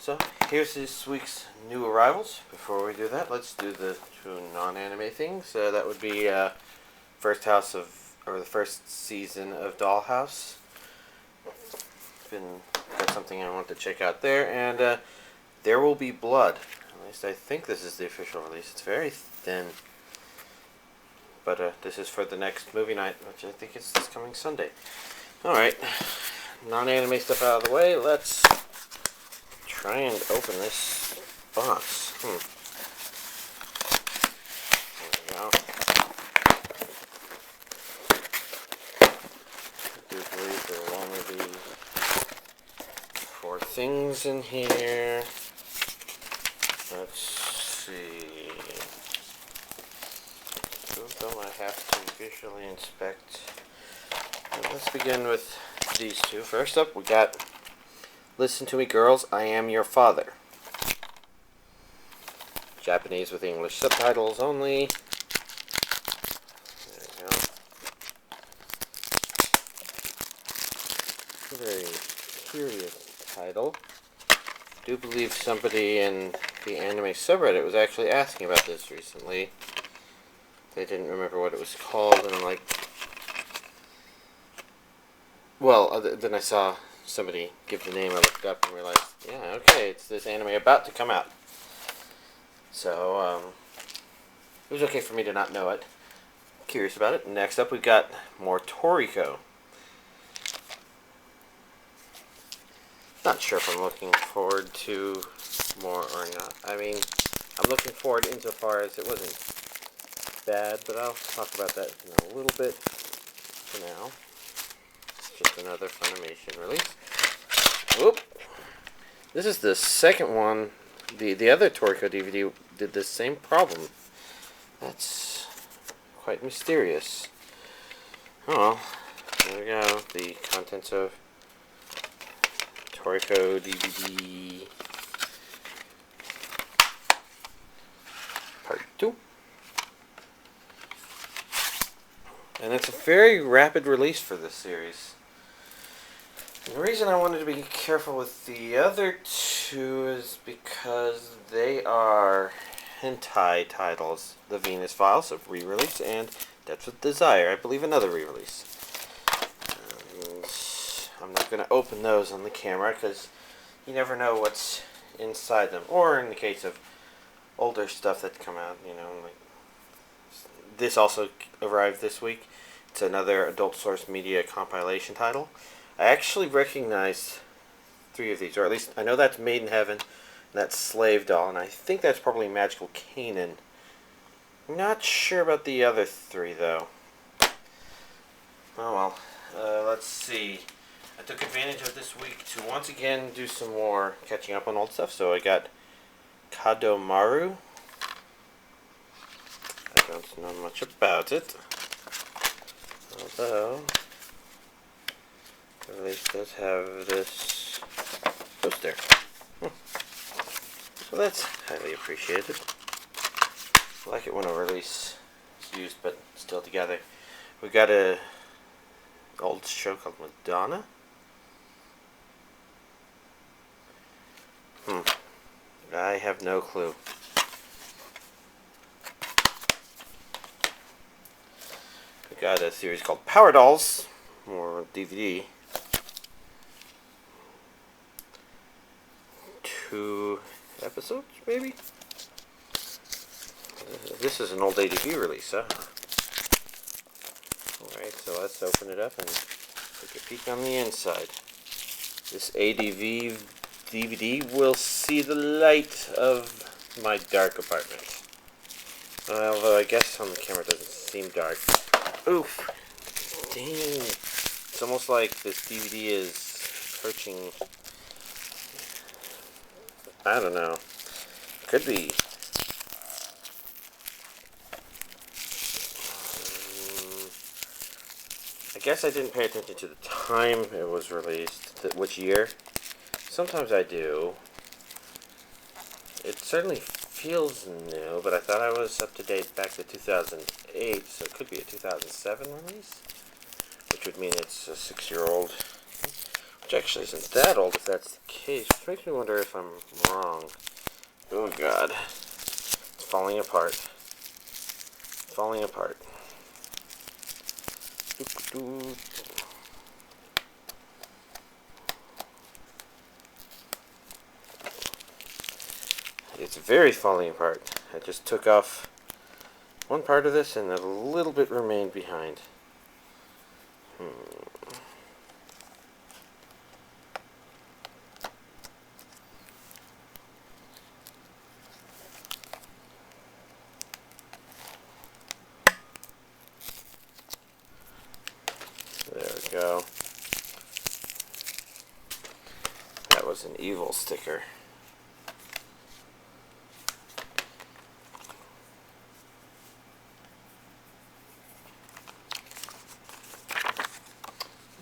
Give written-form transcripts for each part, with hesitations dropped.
So, here's this week's new arrivals. Before we do that, let's do the two non-anime things. That would be the first season of Dollhouse. Got something I want to check out there, and There Will Be Blood. At least I think this is the official release. It's very thin, but this is for the next movie night, which I think is this coming Sunday. All right, non-anime stuff out of the way. Let's try and open this box. There we go. I do believe there will only be 4 things in here. Let's see. 2 of them I have to visually inspect. Let's begin with these two. First up, we got Listen to Me Girls, I Am Your Father. Japanese with English subtitles only. There we go. Very curious title. I do believe somebody in the anime subreddit was actually asking about this recently. They didn't remember what it was called, and I'm like... Well, then I saw somebody give the name, I looked up and realized, yeah, okay, it's this anime about to come out. So, it was okay for me to not know it. Curious about it. Next up, we've got more Toriko. Not sure if I'm looking forward to more or not. I mean, I'm looking forward insofar as it wasn't bad, but I'll talk about that in a little bit for now. Just another Funimation release. Whoop! This is the second one. The other Toriko DVD did the same problem. That's quite mysterious. Oh well, there we go. The contents of Toriko DVD Part 2. And it's a very rapid release for this series. The reason I wanted to be careful with the other two is because they are hentai titles. The Venus Files, a re-release, and Depths with Desire, I believe another re-release. And I'm not going to open those on the camera because you never know what's inside them. Or in the case of older stuff that come out, you know, like this also arrived this week. It's another Adult Source Media compilation title. I actually recognized 3 of these, or at least I know that's Made in Heaven, and that's Slave Doll, and I think that's probably Magical Canaan. I'm not sure about the other 3, though. Oh well. Let's see. I took advantage of this week to once again do some more catching up on old stuff, so I got Doh Maru. I don't know much about it, although the release does have this poster. So that's highly appreciated. I like it when a release is used but still together. We got a old show called Madonna. I have no clue. We got a series called Power Dolls, more DVD. 2 episodes, maybe? This is an old ADV release, huh? Alright, so let's open it up and take a peek on the inside. This ADV DVD will see the light of my dark apartment. Although I guess on the camera it doesn't seem dark. Oof! Dang! It's almost like this DVD is approaching... I don't know. Could be. I guess I didn't pay attention to the time it was released, which year. Sometimes I do. It certainly feels new, but I thought I was up to date back to 2008, so it could be a 2007 release, which would mean it's a 6-year-old. Which actually isn't that old if that's the case. Which makes me wonder if I'm wrong. Oh god. It's falling apart. It's falling apart. It's very falling apart. I just took off one part of this and a little bit remained behind. There we go. That was an evil sticker.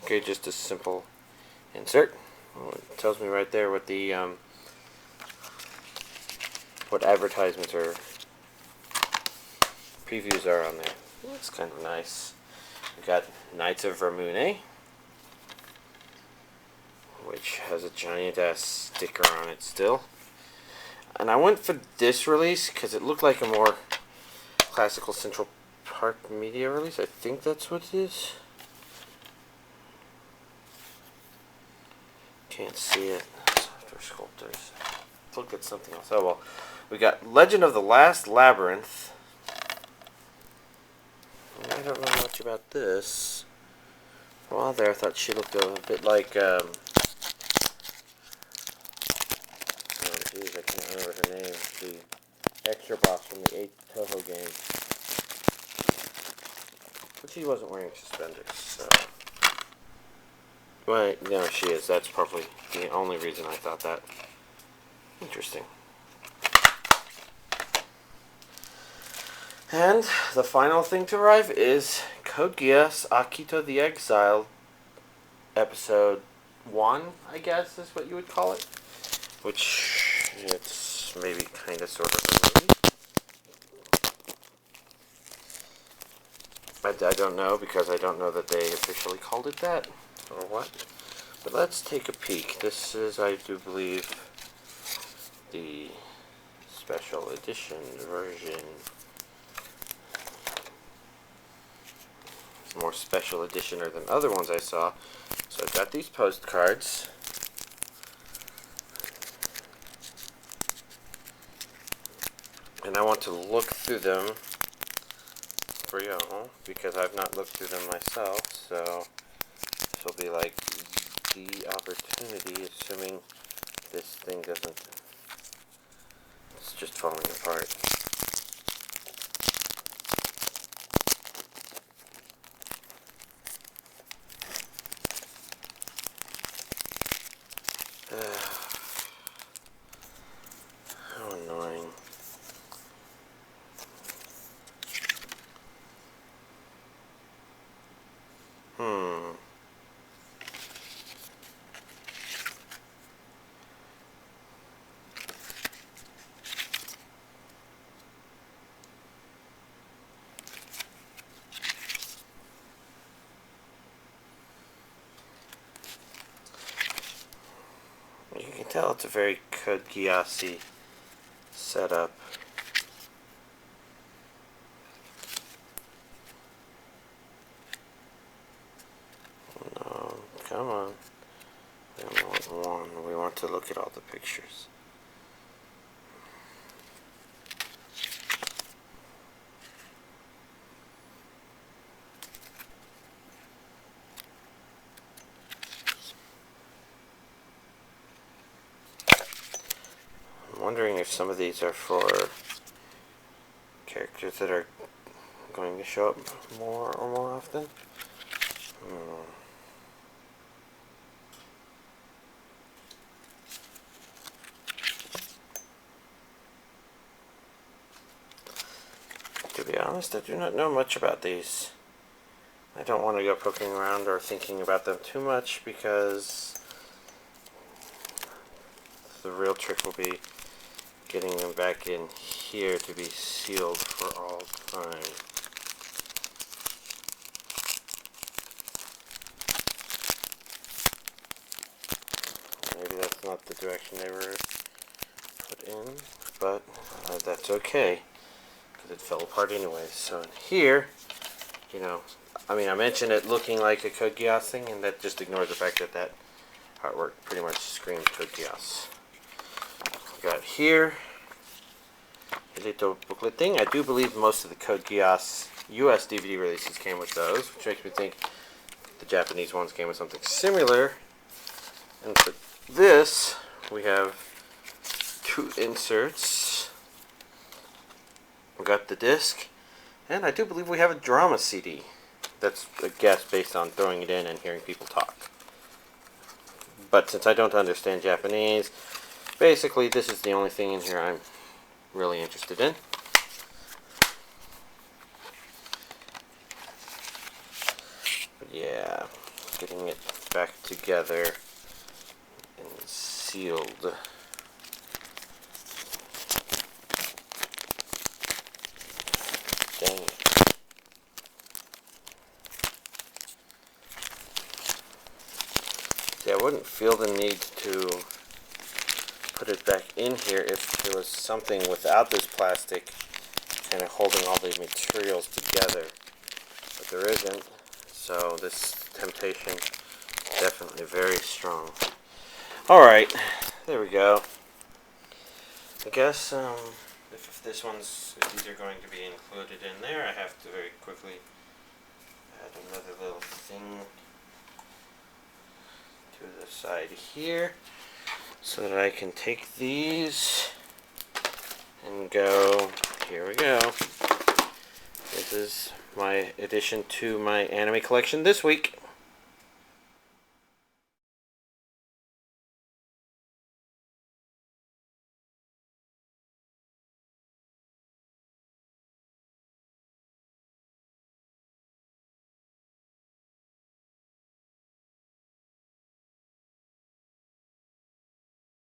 Okay, just a simple insert. Well, it tells me right there what the what advertisements or previews are on there. That's kind of nice. We got Knights of Ramune, which has a giant ass sticker on it still. And I went for this release because it looked like a more classical Central Park Media release. I think that's what it is. Can't see it. Software sculptors. Look at something else. Oh well. We got Legend of the Last Labyrinth. I don't know much about this. Well, there I thought she looked a bit like oh jeez, I can't remember her name. The extra boss from the 8th Toho game. But she wasn't wearing suspenders, so. Well, no, she is. That's probably the only reason I thought that. Interesting. And the final thing to arrive is Code Geass Akito the Exiled, episode 1, I guess is what you would call it. Which, it's maybe kind of sort of a movie. I don't know, because I don't know that they officially called it that. Or what? But let's take a peek. This is, I do believe, the special edition version. It's more special editioner than other ones I saw. So I've got these postcards. And I want to look through them for y'all, because I've not looked through them myself, so this will be like the opportunity, assuming this thing doesn't, it's just falling apart. How annoying. You can tell it's a very Code Geass-y setup. No, come on. We only want one. We want to look at all the pictures. I'm wondering if some of these are for characters that are going to show up more often. To be honest, I do not know much about these. I don't want to go poking around or thinking about them too much, because the real trick will be getting them back in here to be sealed for all time. not the direction they were put in, but that's okay, because it fell apart anyways. So in here, you know, I mean, I mentioned it looking like a Code Geass thing, and that just ignores the fact that that artwork pretty much screams Code Geass. We got here a little booklet thing. I do believe most of the Code Geass US DVD releases came with those, which makes me think the Japanese ones came with something similar. And for this, we have 2 inserts. We got the disc, and I do believe we have a drama CD. That's a guess based on throwing it in and hearing people talk. But since I don't understand Japanese, basically this is the only thing in here I'm really interested in. But yeah, getting it back together and sealed. Dang it. See, I wouldn't feel the need to put it back in here if there was something without this plastic kind of holding all the materials together. But there isn't, so this temptation is definitely very strong. Alright, there we go. I guess if these are going to be included in there, I have to very quickly add another little thing to the side here so that I can take these and go, here we go. This is my addition to my anime collection this week.